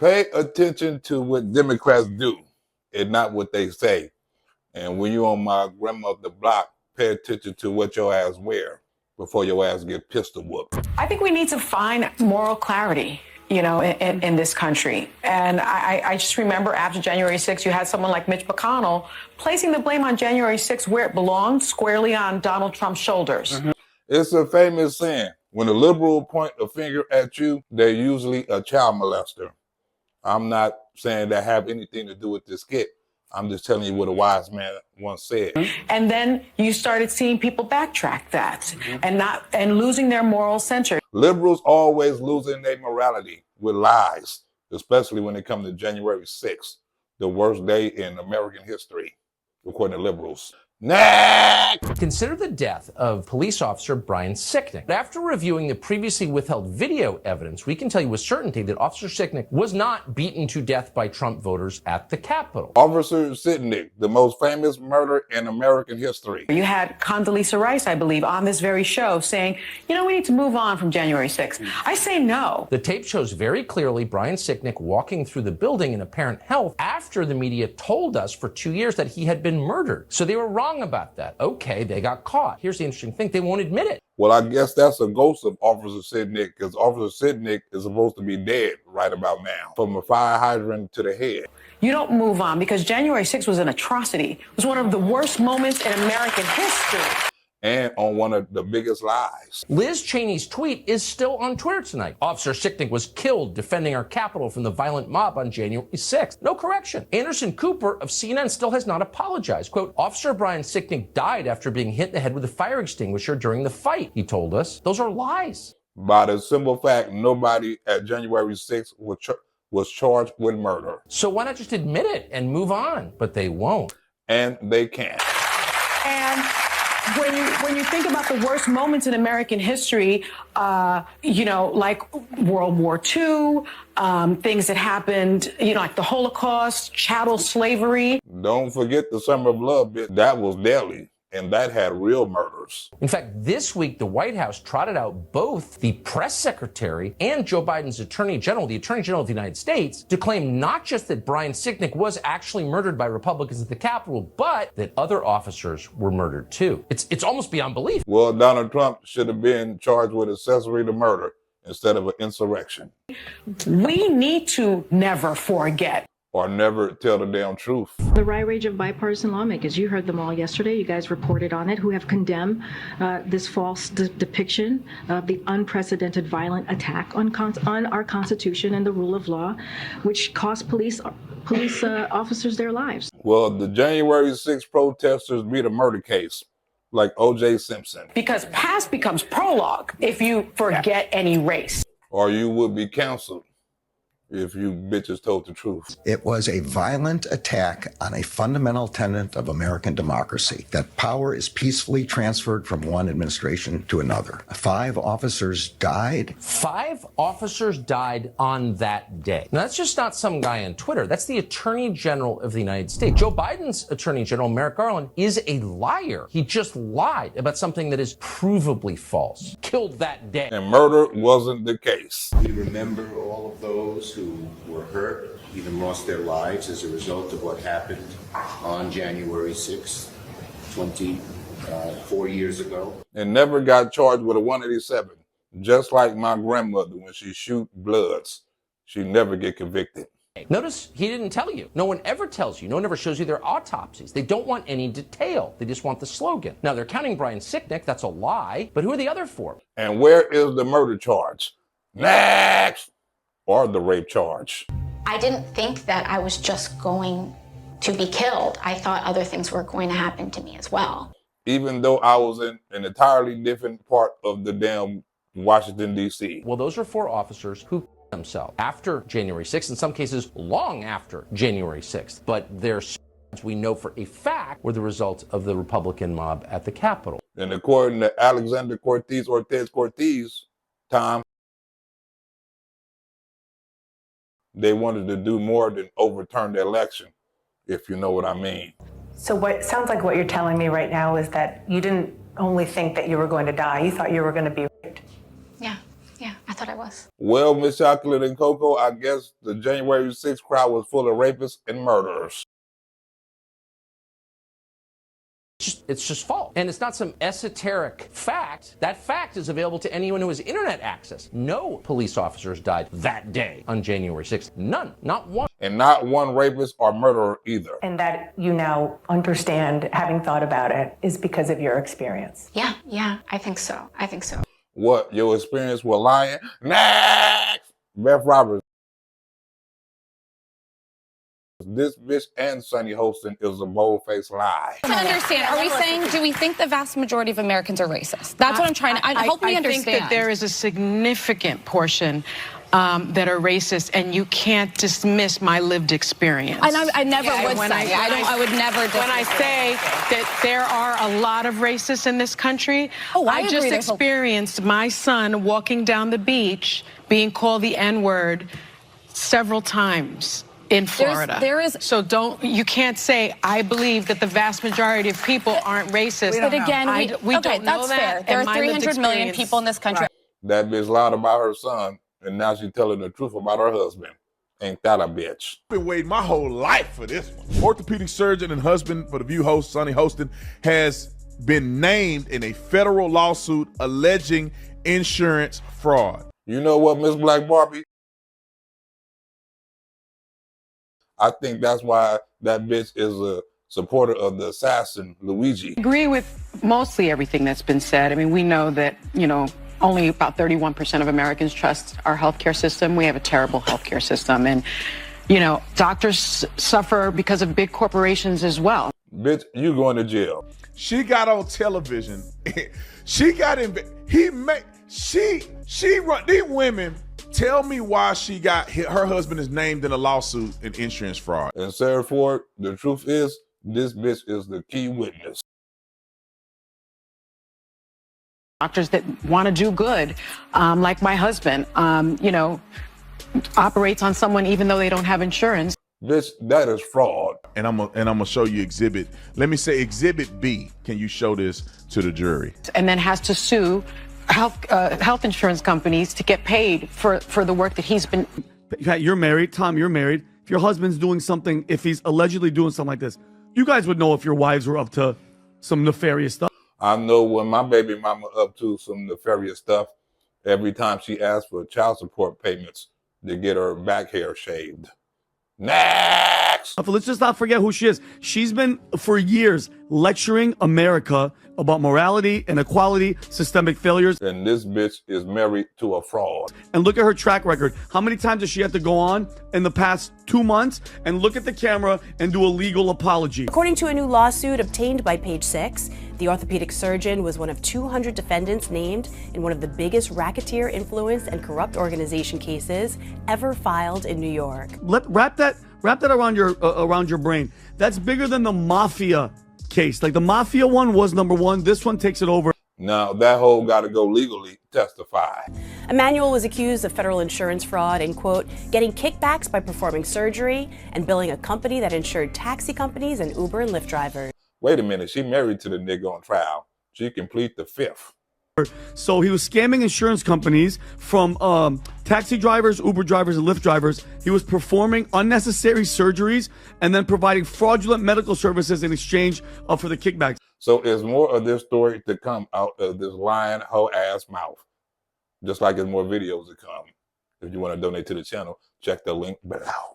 Pay attention to what Democrats do and not what they say. And when you're on my grandmother's block, pay attention to what your ass wear before your ass get pistol whooped. I think we need to find moral clarity, in this country. And I just remember after January 6th, you had someone like Mitch McConnell placing the blame on January 6th where it belonged, squarely on Donald Trump's shoulders. Mm-hmm. It's a famous saying, when a liberal point a finger at you, they're usually a child molester. I'm not saying that have anything to do with this skit. I'm just telling you what a wise man once said. And then you started seeing people backtrack that and losing their moral center. Liberals always losing their morality with lies, especially when it comes to January 6th, the worst day in American history, according to liberals. Next! Consider the death of police officer Brian Sicknick. After reviewing the previously withheld video evidence, we can tell you with certainty that Officer Sicknick was not beaten to death by Trump voters at the Capitol. Officer Sicknick, the most famous murder in American history. You had Condoleezza Rice, I believe, on this very show saying, we need to move on from January 6th. I say no. The tape shows very clearly Brian Sicknick walking through the building in apparent health after the media told us for 2 years that he had been murdered. So they were wrong about that. Okay, they got caught. Here's the interesting thing. They won't admit it. Well, I guess that's a ghost of Officer Sicknick, because Officer Sicknick is supposed to be dead right about now, from a fire hydrant to the head. You don't move on because January 6th was an atrocity. It was one of the worst moments in American history. And on one of the biggest lies. Liz Cheney's tweet is still on Twitter tonight. Officer Sicknick was killed defending our Capitol from the violent mob on January 6th. No correction. Anderson Cooper of CNN still has not apologized. Quote, Officer Brian Sicknick died after being hit in the head with a fire extinguisher during the fight, he told us. Those are lies. By the simple fact, nobody at January 6th was charged with murder. So why not just admit it and move on? But they won't. And they can't. And when you think about the worst moments in American history, like World War II, things that happened, like the Holocaust, chattel slavery. Don't forget the Summer of Love bit. That was deadly. And that had real murders. In fact, this week, the White House trotted out both the press secretary and Joe Biden's attorney general, the attorney general of the United States, to claim not just that Brian Sicknick was actually murdered by Republicans at the Capitol, but that other officers were murdered too. It's almost beyond belief. Well, Donald Trump should have been charged with accessory to murder instead of an insurrection. We need to never forget. Or never tell the damn truth. The rage of bipartisan lawmakers, you heard them all yesterday. You guys reported on it, who have condemned this false depiction of the unprecedented violent attack on our Constitution and the rule of law, which cost police officers their lives. Well, the January 6th protesters beat a murder case, like O.J. Simpson. Because past becomes prologue if you forget any race. Or you would be canceled if you bitches told the truth. It was a violent attack on a fundamental tenet of American democracy, that power is peacefully transferred from one administration to another. 5 officers died. 5 officers died on that day. Now, that's just not some guy on Twitter. That's the Attorney General of the United States. Joe Biden's Attorney General, Merrick Garland, is a liar. He just lied about something that is provably false. Killed that day. And murder wasn't the case. We remember all of those who were hurt, even lost their lives as a result of what happened on January 6th, 24 years ago. And never got charged with a 187. Just like my grandmother, when she shoot bloods, she never get convicted. Notice he didn't tell you. No one ever tells you. No one ever shows you their autopsies. They don't want any detail. They just want the slogan. Now, they're counting Brian Sicknick. That's a lie. But who are the other 4? And where is the murder charge? Next! Or the rape charge. I didn't think that I was just going to be killed. I thought other things were going to happen to me as well. Even though I was in an entirely different part of the damn Washington, D.C. Well, those are 4 officers who themselves after January 6th, in some cases long after January 6th. But their we know for a fact were the result of the Republican mob at the Capitol. And according to Alexander Cortez, Tom, they wanted to do more than overturn the election, if you know what I mean. So what sounds like what you're telling me right now is that you didn't only think that you were going to die, you thought you were going to be raped. Yeah, I thought I was. us. Well, Miss Chocolate and Coco, I guess the January 6th crowd was full of rapists and murderers. It's just false. And it's not some esoteric fact. That fact is available to anyone who has internet access. No police officers died that day on January 6th. None. Not one. And not one rapist or murderer either. And that you now understand, having thought about it, is because of your experience. Yeah, I think so. What, your experience with lying? Next! Beth Roberts. This bitch and Sonny Hostin is a bold-faced lie. To understand, are we saying, do we think the vast majority of Americans are racist? That's what I'm trying to, help me understand. I think that there is a significant portion that are racist, and you can't dismiss my lived experience. And I never would say. I would never dismiss when I say that there are a lot of racists in this country, I just experienced my son walking down the beach being called the N-word several times in Florida. You can't say, I believe that the vast majority of people aren't racist. But again, we don't know that's that. fair. There are 300 million people in this country. That bitch lied about her son, and now she's telling the truth about her husband. Ain't that a bitch? I've been waiting my whole life for this one. Orthopedic surgeon and husband for The View host, Sonny Hostin, has been named in a federal lawsuit alleging insurance fraud. You know what, Miss Black Barbie? I think that's why that bitch is a supporter of the assassin, Luigi. I agree with mostly everything that's been said. I mean, we know that, only about 31% of Americans trust our healthcare system. We have a terrible healthcare system. And, doctors suffer because of big corporations as well. Bitch, you going to jail. She got on television. She got in, she run, these women, tell me why her husband is named in a lawsuit in insurance fraud. And Sarah Ford, the truth is, this bitch is the key witness. Doctors that want to do good, like my husband, operates on someone even though they don't have insurance. Bitch, that is fraud. And I'm gonna show you exhibit. Let me say exhibit B. Can you show this to the jury? And then has to sue health insurance companies to get paid for the work that he's been. You're married, Tom. You're married. If your husband's doing something, if he's allegedly doing something like this, you guys would know if your wives were up to some nefarious stuff. I know when my baby mama up to some nefarious stuff, every time she asks for child support payments to get her back hair shaved. Next! Let's just not forget who she is. She's been, for years, lecturing America about morality, inequality, systemic failures. And this bitch is married to a fraud. And look at her track record. How many times does she have to go on in the past 2 months and look at the camera and do a legal apology? According to a new lawsuit obtained by Page Six, the orthopedic surgeon was one of 200 defendants named in one of the biggest racketeer influence and corrupt organization cases ever filed in New York. Wrap that around your brain. That's bigger than the mafia case. Like the mafia one was number one. This one takes it over. Now that hoe got to go legally testify. Emmanuel was accused of federal insurance fraud and, quote, getting kickbacks by performing surgery and billing a company that insured taxi companies and Uber and Lyft drivers. Wait a minute, she married to the nigga on trial. She can plead the fifth. So he was scamming insurance companies from taxi drivers, Uber drivers, and Lyft drivers. He was performing unnecessary surgeries and then providing fraudulent medical services in exchange for the kickbacks. So there's more of this story to come out of this lying hoe ass mouth. Just like there's more videos to come. If you want to donate to the channel, check the link below.